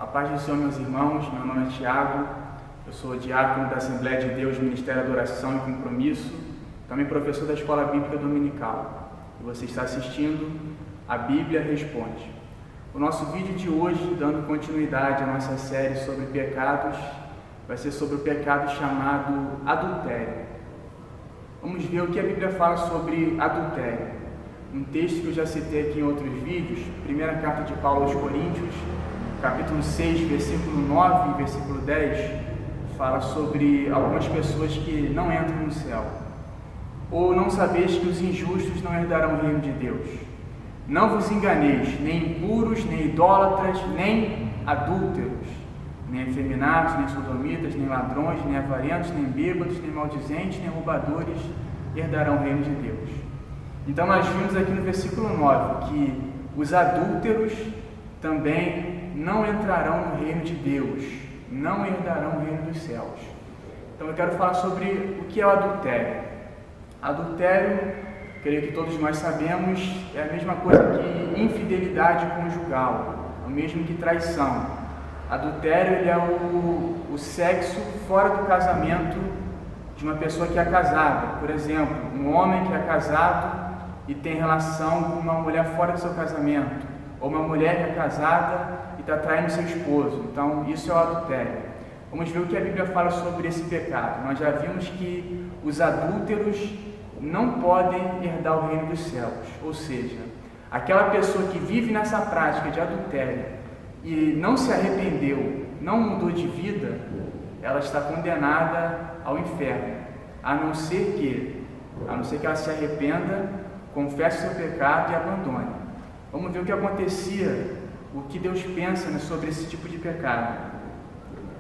A paz do Senhor, meus irmãos. Meu nome é Tiago, eu sou diácono da Assembleia de Deus, Ministério Adoração e Compromisso, também professor da Escola Bíblica Dominical. E você está assistindo a Bíblia Responde. O nosso vídeo de hoje, dando continuidade à nossa série sobre pecados, vai ser sobre o pecado chamado adultério. Vamos ver o que a Bíblia fala sobre adultério. Um texto que eu já citei aqui em outros vídeos, primeira carta de Paulo aos Coríntios, capítulo 6, versículo 9 e versículo 10, fala sobre algumas pessoas que não entram no céu. Ou não sabeis que os injustos não herdarão o reino de Deus? Não vos enganeis, nem impuros, nem idólatras, nem adúlteros, nem efeminados, nem sodomitas, nem ladrões, nem avarentos, nem bêbados, nem maldizentes, nem roubadores herdarão o reino de Deus. Então nós vimos aqui no versículo 9 que os adúlteros também não entrarão no reino de Deus, não herdarão o reino dos céus. Então eu quero falar sobre o que é o adultério. Adultério, creio que todos nós sabemos, é a mesma coisa que infidelidade conjugal, o mesmo que traição. Adultério ele é o sexo fora do casamento de uma pessoa que é casada. Por exemplo, um homem que é casado e tem relação com uma mulher fora do seu casamento, ou uma mulher que é casada e está traindo seu esposo. Então, isso é o adultério. Vamos ver o que a Bíblia fala sobre esse pecado. Nós já vimos que os adúlteros não podem herdar o reino dos céus, ou seja, aquela pessoa que vive nessa prática de adultério e não se arrependeu, não mudou de vida, ela está condenada ao inferno, a não ser que ela se arrependa, confesse seu pecado e abandone. Vamos ver o que acontecia, o que Deus pensa sobre esse tipo de pecado.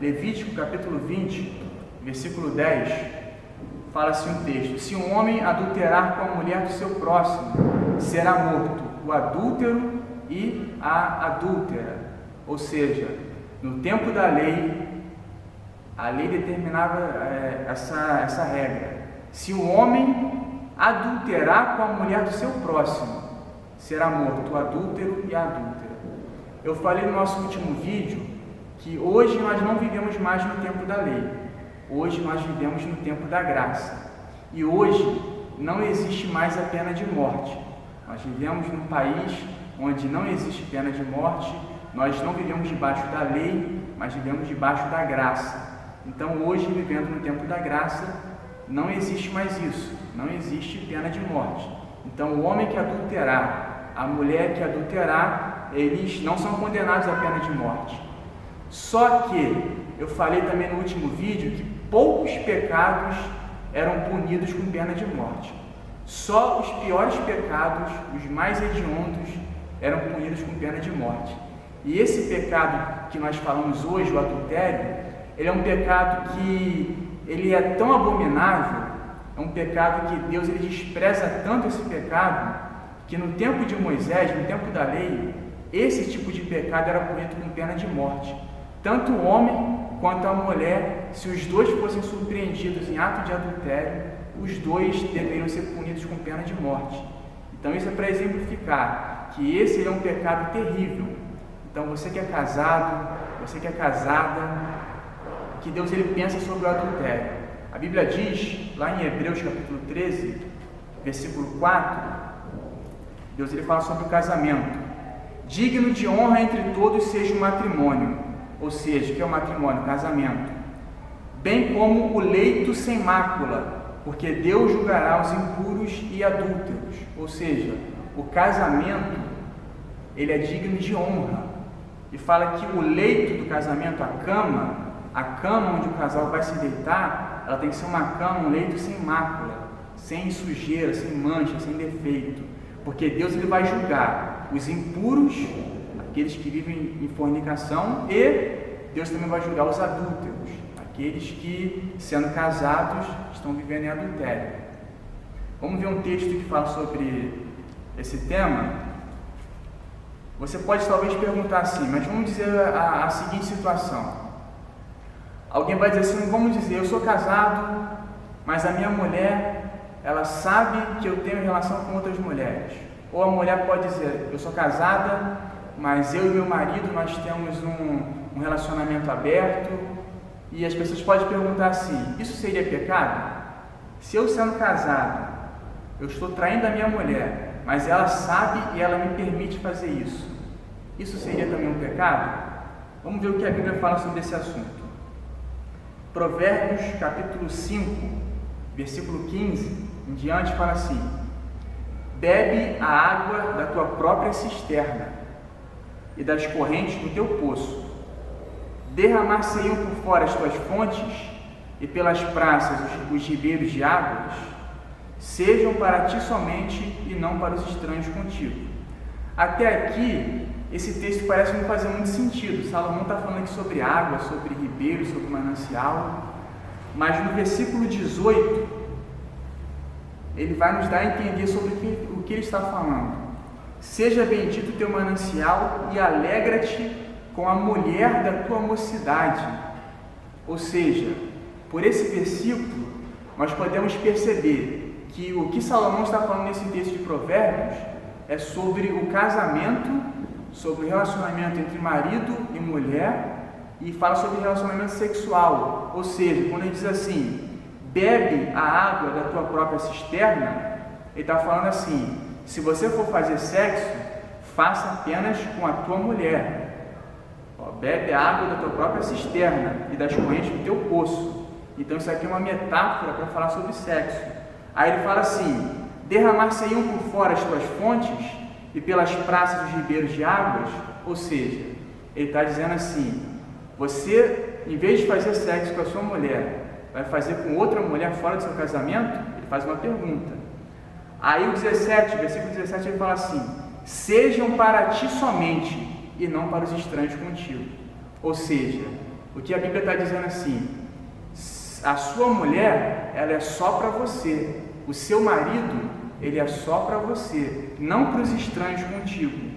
Levítico capítulo 20, versículo 10, fala assim um texto: se um homem adulterar com a mulher do seu próximo, será morto o adúltero e a adúltera. Ou seja, no tempo da lei, a lei determinava essa regra. Se o homem adulterar com a mulher do seu próximo, será morto o adúltero e a adúltera. Eu falei no nosso último vídeo que hoje nós não vivemos mais no tempo da lei. Hoje nós vivemos no tempo da graça. E hoje não existe mais a pena de morte. Nós vivemos num país onde não existe pena de morte. Nós não vivemos debaixo da lei, mas vivemos debaixo da graça. Então hoje, vivendo no tempo da graça, não existe mais isso. Não existe pena de morte. Então o homem que adulterar, a mulher que adulterar, eles não são condenados à pena de morte. Só que eu falei também no último vídeo que poucos pecados eram punidos com pena de morte. Só os piores pecados, os mais hediondos, eram punidos com pena de morte. E esse pecado que nós falamos hoje, o adultério, ele é um pecado que ele é tão abominável, é um pecado que Deus ele despreza tanto esse pecado, que no tempo de Moisés, no tempo da lei, esse tipo de pecado era punido com pena de morte. Tanto o homem quanto a mulher, se os dois fossem surpreendidos em ato de adultério, os dois deveriam ser punidos com pena de morte. Então isso é para exemplificar que esse é um pecado terrível. Então você que é casado, você que é casada, que Deus ele pensa sobre o adultério. A Bíblia diz, lá em Hebreus capítulo 13, versículo 4, Deus ele fala sobre o casamento. Digno de honra entre todos seja o matrimônio, ou seja, que é o matrimônio, casamento, bem como o leito sem mácula, porque Deus julgará os impuros e adúlteros. Ou seja, o casamento ele é digno de honra. E fala que o leito do casamento, a cama onde o casal vai se deitar, ela tem que ser uma cama, um leito sem mácula, sem sujeira, sem mancha, sem defeito, porque Deus ele vai julgar os impuros, aqueles que vivem em fornicação, e Deus também vai julgar os adúlteros, aqueles que, sendo casados, estão vivendo em adultério. Vamos ver um texto que fala sobre esse tema. Você pode talvez perguntar assim, mas vamos dizer a seguinte situação. Alguém vai dizer assim, vamos dizer, eu sou casado, mas a minha mulher, ela sabe que eu tenho relação com outras mulheres. Ou a mulher pode dizer, eu sou casada, mas eu e meu marido, nós temos um relacionamento aberto, e as pessoas podem perguntar assim, isso seria pecado? Se eu sendo casado, eu estou traindo a minha mulher, mas ela sabe e ela me permite fazer isso seria também um pecado? Vamos ver o que a Bíblia fala sobre esse assunto. Provérbios capítulo 5, versículo 15 em diante fala assim: bebe a água da tua própria cisterna e das correntes do teu poço. Derramar-se-ão por fora as tuas fontes, e pelas praças os ribeiros de águas, sejam para ti somente e não para os estranhos contigo. Até aqui, esse texto parece não fazer muito sentido. Salomão está falando aqui sobre água, sobre ribeiro, sobre manancial, mas no versículo 18, ele vai nos dar a entender sobre o que ele está falando. Seja bendito o teu manancial e alegra-te com a mulher da tua mocidade. Ou seja, por esse versículo, nós podemos perceber que o que Salomão está falando nesse texto de Provérbios é sobre o casamento, sobre o relacionamento entre marido e mulher, e fala sobre relacionamento sexual. Ou seja, quando ele diz assim, bebe a água da tua própria cisterna, ele está falando assim, se você for fazer sexo, faça apenas com a tua mulher. Bebe a água da tua própria cisterna e das correntes do teu poço. Então isso aqui é uma metáfora para falar sobre sexo. Aí ele fala assim, derramar-se-ão por fora as tuas fontes e pelas praças os ribeiros de águas. Ou seja, ele está dizendo assim, você, em vez de fazer sexo com a sua mulher, vai fazer com outra mulher fora do seu casamento? Ele faz uma pergunta. Aí o versículo 17, ele fala assim, sejam para ti somente e não para os estranhos contigo. Ou seja, o que a Bíblia está dizendo assim, a sua mulher, ela é só para você, o seu marido, ele é só para você, não para os estranhos contigo.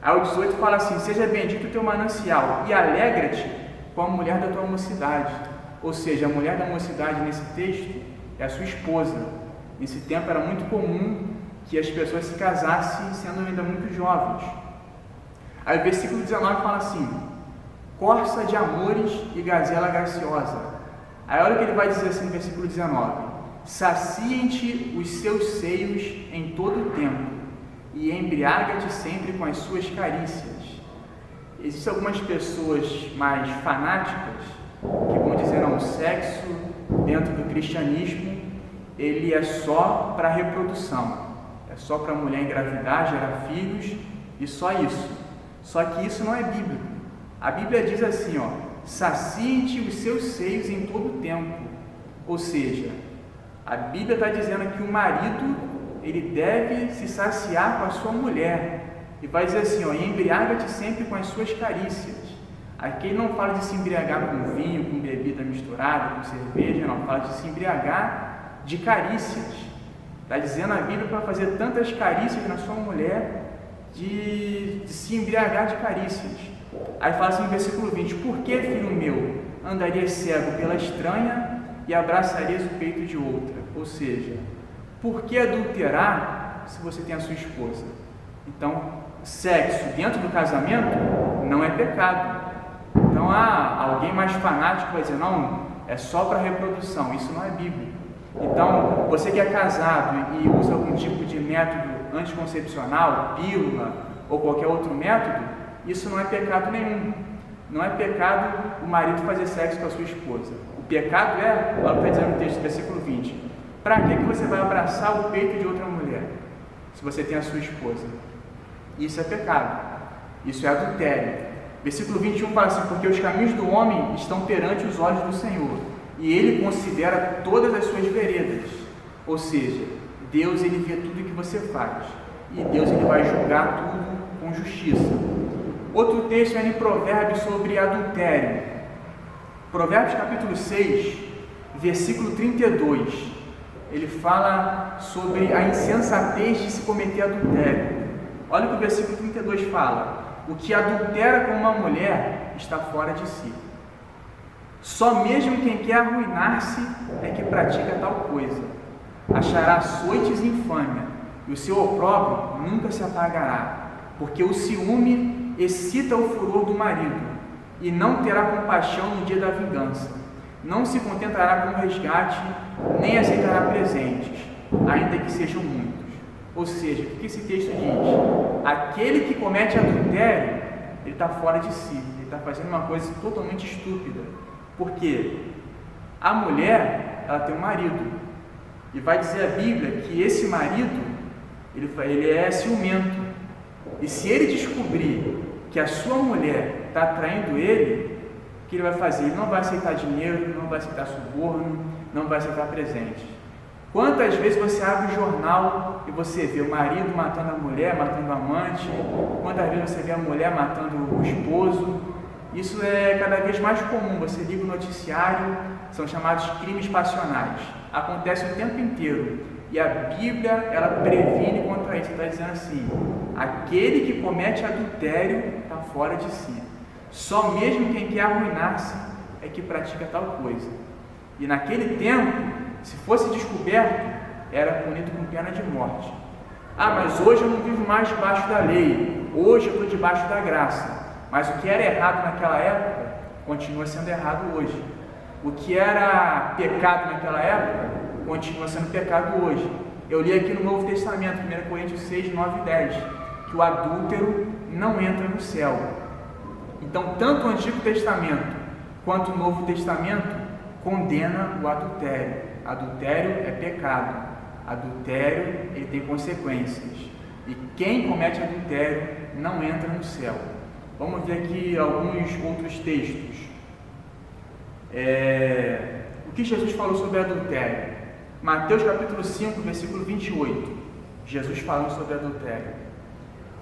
Aí o 18 fala assim, seja bendito o teu manancial e alegra-te com a mulher da tua mocidade. Ou seja, a mulher da mocidade nesse texto é a sua esposa. Nesse tempo era muito comum que as pessoas se casassem sendo ainda muito jovens. Aí o versículo 19 fala assim, corça de amores e gazela graciosa. Aí olha o que ele vai dizer assim no versículo 19, saciem-te os seus seios em todo o tempo e embriaga-te sempre com as suas carícias. Existem algumas pessoas mais fanáticas que vão dizer, não, o sexo dentro do cristianismo, ele é só para reprodução, é só para a mulher engravidar, gerar filhos e só isso. Só que isso não é bíblico. A Bíblia diz assim, saciem-te os seus seios em todo o tempo. Ou seja, a Bíblia está dizendo que o marido, ele deve se saciar com a sua mulher. E vai dizer assim, embriaga-te sempre com as suas carícias. Aqui ele não fala de se embriagar com vinho, com bebida misturada, com cerveja, não. Fala de se embriagar de carícias. Está dizendo a Bíblia para fazer tantas carícias na sua mulher, de se embriagar de carícias. Aí fala assim no versículo 20, por que, filho meu, andarias cego pela estranha e abraçarias o peito de outra? Ou seja, por que adulterar se você tem a sua esposa? Então, sexo dentro do casamento não é pecado. Então, alguém mais fanático vai dizer, não, é só para reprodução, isso não é bíblico. Então, você que é casado e usa algum tipo de método anticoncepcional, pílula ou qualquer outro método, isso não é pecado nenhum. Não é pecado o marido fazer sexo com a sua esposa. O pecado é, olha o que está dizendo no texto do versículo 20, para que você vai abraçar o peito de outra mulher, se você tem a sua esposa? Isso é pecado, isso é adultério. Versículo 21 fala assim, porque os caminhos do homem estão perante os olhos do Senhor, e Ele considera todas as suas veredas. Ou seja, Deus, Ele vê tudo que você faz, e Deus, Ele vai julgar tudo com justiça. Outro texto é em Provérbios sobre adultério. Provérbios capítulo 6, versículo 32. Ele fala sobre a insensatez de se cometer adultério. Olha o que o versículo 32 fala. O que adultera com uma mulher está fora de si. Só mesmo quem quer arruinar-se é que pratica tal coisa. Achará açoites e infâmia, e o seu opróbrio nunca se apagará, porque o ciúme excita o furor do marido, e não terá compaixão no dia da vingança. Não se contentará com o resgate, nem aceitará presentes, ainda que sejam muitos. Ou seja, o que esse texto diz? Aquele que comete adultério, ele está fora de si, ele está fazendo uma coisa totalmente estúpida. Por quê? A mulher, ela tem um marido, e vai dizer a Bíblia que esse marido, ele é ciumento, e se ele descobrir que a sua mulher está traindo ele, o que ele vai fazer? Ele não vai aceitar dinheiro, não vai aceitar suborno, não vai aceitar presente. Quantas vezes você abre o jornal e você vê o marido matando a mulher, matando o amante? Quantas vezes você vê a mulher matando o esposo? Isso é cada vez mais comum. Você liga o noticiário, são chamados crimes passionais. Acontece o tempo inteiro. E a Bíblia, ela previne contra isso. Está dizendo assim: aquele que comete adultério está fora de si. Só mesmo quem quer arruinar-se é que pratica tal coisa. E naquele tempo, se fosse descoberto, era punido com pena de morte. Ah, mas hoje eu não vivo mais debaixo da lei, hoje eu estou debaixo da graça. Mas o que era errado naquela época, continua sendo errado hoje. O que era pecado naquela época, continua sendo pecado hoje. Eu li aqui no Novo Testamento, 1 Coríntios 6, 9 e 10, que o adúltero não entra no céu. Então, tanto o Antigo Testamento quanto o Novo Testamento condena o adultério. Adultério é pecado. Adultério, ele tem consequências. E quem comete adultério não entra no céu. Vamos ver aqui alguns outros textos. O que Jesus falou sobre adultério? Mateus capítulo 5, versículo 28. Jesus falando sobre adultério.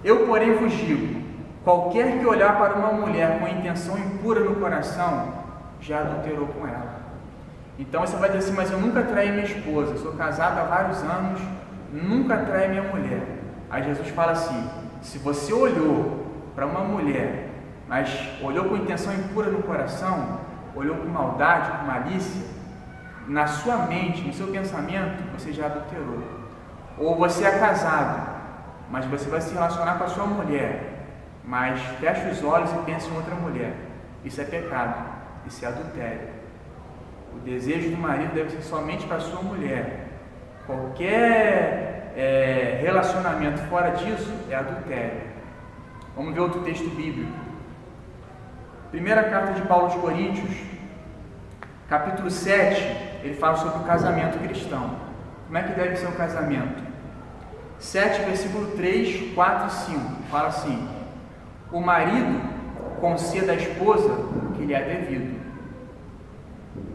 Eu, porém, vos digo: qualquer que olhar para uma mulher com intenção impura no coração, já adulterou com ela. Então você vai dizer assim: mas eu nunca traí minha esposa, sou casado há vários anos, nunca traí minha mulher. Aí Jesus fala assim: se você olhou para uma mulher, mas olhou com intenção impura no coração, olhou com maldade, com malícia, na sua mente, no seu pensamento, você já adulterou. Ou você é casado, mas você vai se relacionar com a sua mulher, mas fecha os olhos e pensa em outra mulher. Isso é pecado, isso é adultério. O desejo do marido deve ser somente para a sua mulher. Qualquer relacionamento fora disso é adultério. Vamos ver outro texto bíblico. Primeira carta de Paulo aos Coríntios, capítulo 7, ele fala sobre o casamento cristão. Como é que deve ser o casamento? 7, versículo 3, 4 e 5, fala assim: o marido conceda à esposa o que lhe é devido,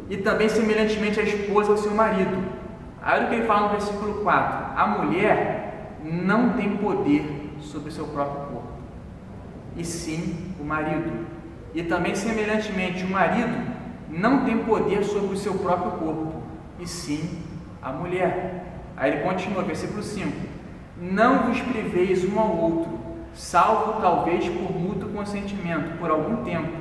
e também semelhantemente a esposa ao seu marido. Aí o que ele fala no versículo 4: a mulher não tem poder sobre o seu próprio corpo, e sim o marido. E também semelhantemente o marido não tem poder sobre o seu próprio corpo, e sim a mulher. Aí ele continua, versículo 5: não vos priveis um ao outro, salvo talvez por mútuo consentimento, por algum tempo,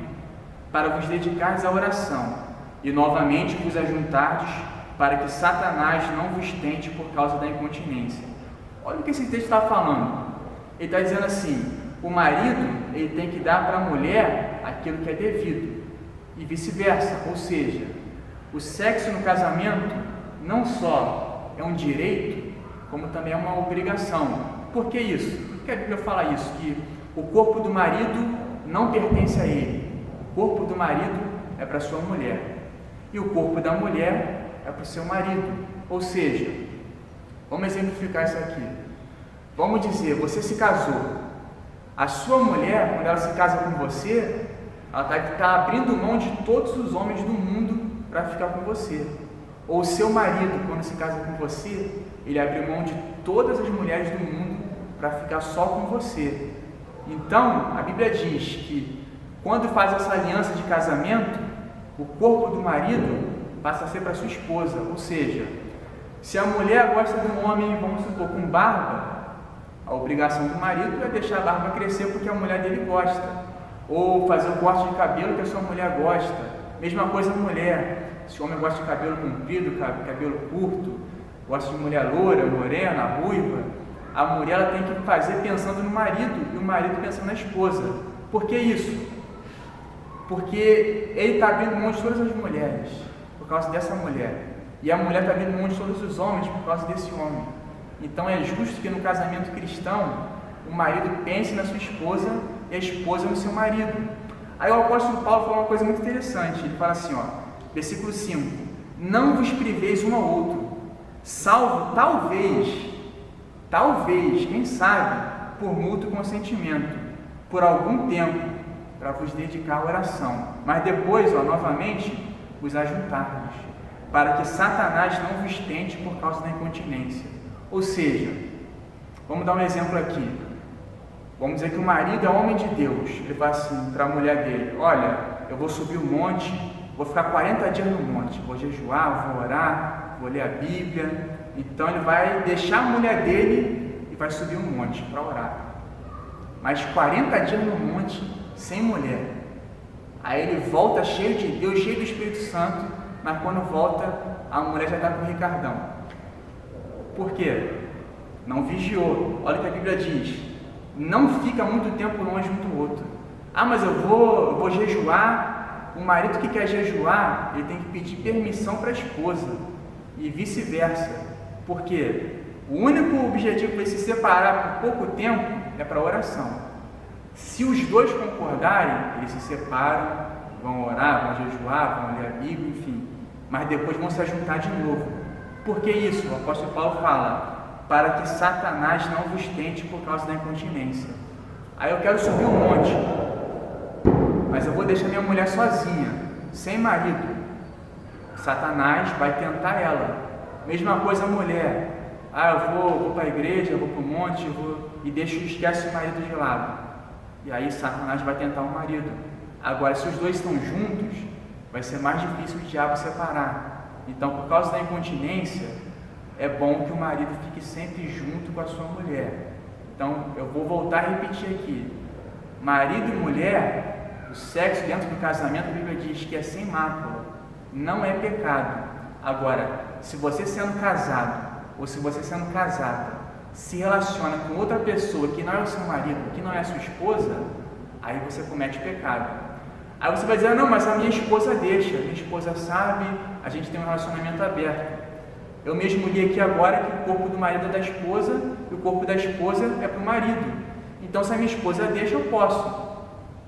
para vos dedicardes à oração, e novamente vos ajuntardes, para que Satanás não vos tente por causa da incontinência. Olha o que esse texto está falando. Ele está dizendo assim: o marido, ele tem que dar para a mulher aquilo que é devido, e vice-versa. Ou seja, o sexo no casamento não só é um direito, como também é uma obrigação. Por que isso? Por que a Bíblia fala isso? Que o corpo do marido não pertence a ele. O corpo do marido é para sua mulher, e o corpo da mulher é para o seu marido. Ou seja, vamos exemplificar isso aqui. Vamos dizer, você se casou. A sua mulher, quando ela se casa com você, ela está abrindo mão de todos os homens do mundo para ficar com você. Ou o seu marido, quando se casa com você, ele abre mão de todas as mulheres do mundo para ficar só com você. Então, a Bíblia diz que quando faz essa aliança de casamento, o corpo do marido passa a ser para sua esposa. Ou seja, se a mulher gosta de um homem, vamos supor, com barba, a obrigação do marido é deixar a barba crescer porque a mulher dele gosta, ou fazer o corte de cabelo que a sua mulher gosta. Mesma coisa a mulher, se o homem gosta de cabelo comprido, cabelo curto, gosta de mulher loura, morena, ruiva, a mulher ela tem que fazer pensando no marido e o marido pensando na esposa. Por que isso? Porque ele está abrindo mão de todas as mulheres por causa dessa mulher, e a mulher está abrindo mão de todos os homens por causa desse homem. Então é justo que no casamento cristão o marido pense na sua esposa e a esposa no seu marido. Aí o apóstolo Paulo fala uma coisa muito interessante. Ele fala assim, versículo 5: não vos priveis um ao outro, salvo talvez, quem sabe, por mútuo consentimento, por algum tempo, para vos dedicar à oração, mas depois, novamente, vos ajuntar-vos, para que Satanás não vos tente por causa da incontinência. Ou seja, vamos dar um exemplo aqui. Vamos dizer que o marido é homem de Deus. Ele fala assim para a mulher dele: olha, eu vou subir o monte, vou ficar 40 dias no monte, vou jejuar, vou orar, vou ler a Bíblia. Então ele vai deixar a mulher dele e vai subir um monte para orar. Mas 40 dias no monte, sem mulher. Aí ele volta cheio de Deus, cheio do Espírito Santo, mas quando volta, a mulher já está com o Ricardão. Por quê? Não vigiou. Olha o que a Bíblia diz: não fica muito tempo longe um do outro. Ah, mas eu vou jejuar. O marido que quer jejuar, ele tem que pedir permissão para a esposa e vice-versa. Por quê? O único objetivo para se separar por pouco tempo é para a oração. Se os dois concordarem, eles se separam, vão orar, vão jejuar, vão ler a Bíblia, enfim. Mas depois vão se juntar de novo. Por que isso? O apóstolo Paulo fala: para que Satanás não vos tente por causa da incontinência. Aí eu quero subir um monte, mas eu vou deixar minha mulher sozinha, sem marido. Satanás vai tentar ela. Mesma coisa a mulher. Ah, eu vou para a igreja, eu vou para o monte, e esquece o marido de lado. E aí Satanás vai tentar o marido. Agora, se os dois estão juntos, vai ser mais difícil o diabo separar. Então, por causa da incontinência, é bom que o marido fique sempre junto com a sua mulher. Então, eu vou voltar a repetir aqui: marido e mulher, o sexo dentro do casamento, a Bíblia diz que é sem mácula, não é pecado. Agora, se você sendo casado, ou se você sendo casada, se relaciona com outra pessoa que não é o seu marido, que não é a sua esposa, aí você comete pecado. Aí você vai dizer: não, mas a minha esposa deixa, a minha esposa sabe, a gente tem um relacionamento aberto. Eu mesmo li aqui agora que o corpo do marido é da esposa e o corpo da esposa é para o marido. Então, se a minha esposa deixa, eu posso.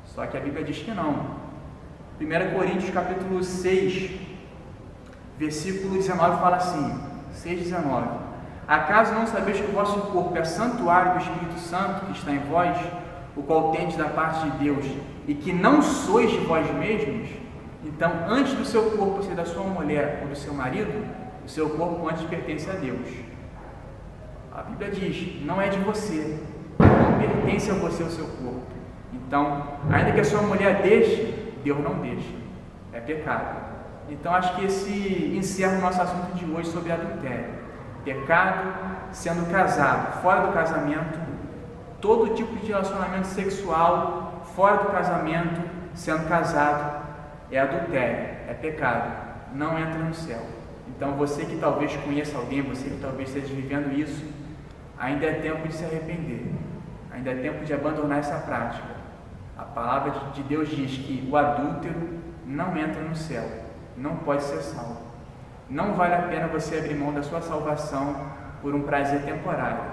Só que a Bíblia diz que não. 1 Coríntios capítulo 6, versículo 19 fala assim, 6,19: acaso não sabeis que o vosso corpo é santuário do Espírito Santo que está em vós, o qual tendes da parte de Deus, e que não sois de vós mesmos? Então, antes do seu corpo ser da sua mulher ou do seu marido, o seu corpo antes pertence a Deus. A Bíblia diz: não é de você, não pertence a você o seu corpo. Então, ainda que a sua mulher deixe, Deus não deixa, é pecado. Então, acho que esse encerra o nosso assunto de hoje sobre adultério. Pecado sendo casado, fora do casamento, todo tipo de relacionamento sexual fora do casamento, sendo casado, é adultério, é pecado, não entra no céu. Então, você que talvez conheça alguém, você que talvez esteja vivendo isso, ainda é tempo de se arrepender, ainda é tempo de abandonar essa prática. A palavra de Deus diz que o adúltero não entra no céu, não pode ser salvo. Não vale a pena você abrir mão da sua salvação por um prazer temporário.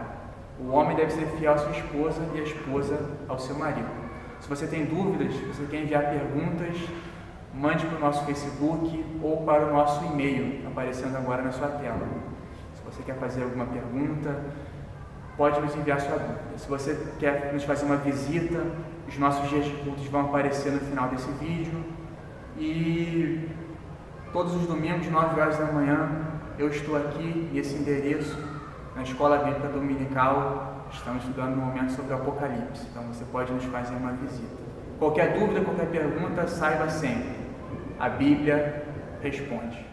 O homem deve ser fiel à sua esposa e a esposa ao seu marido. Se você tem dúvidas, se você quer enviar perguntas, mande para o nosso Facebook ou para o nosso e-mail, aparecendo agora na sua tela. Se você quer fazer alguma pergunta, pode nos enviar sua dúvida. Se você quer nos fazer uma visita, os nossos dias de cultos vão aparecer no final desse vídeo. E todos os domingos, 9 horas da manhã, eu estou aqui nesse endereço, na Escola Bíblica Dominical. Estamos estudando no momento sobre o Apocalipse, então você pode nos fazer uma visita. Qualquer dúvida, qualquer pergunta, saiba sempre: a Bíblia responde.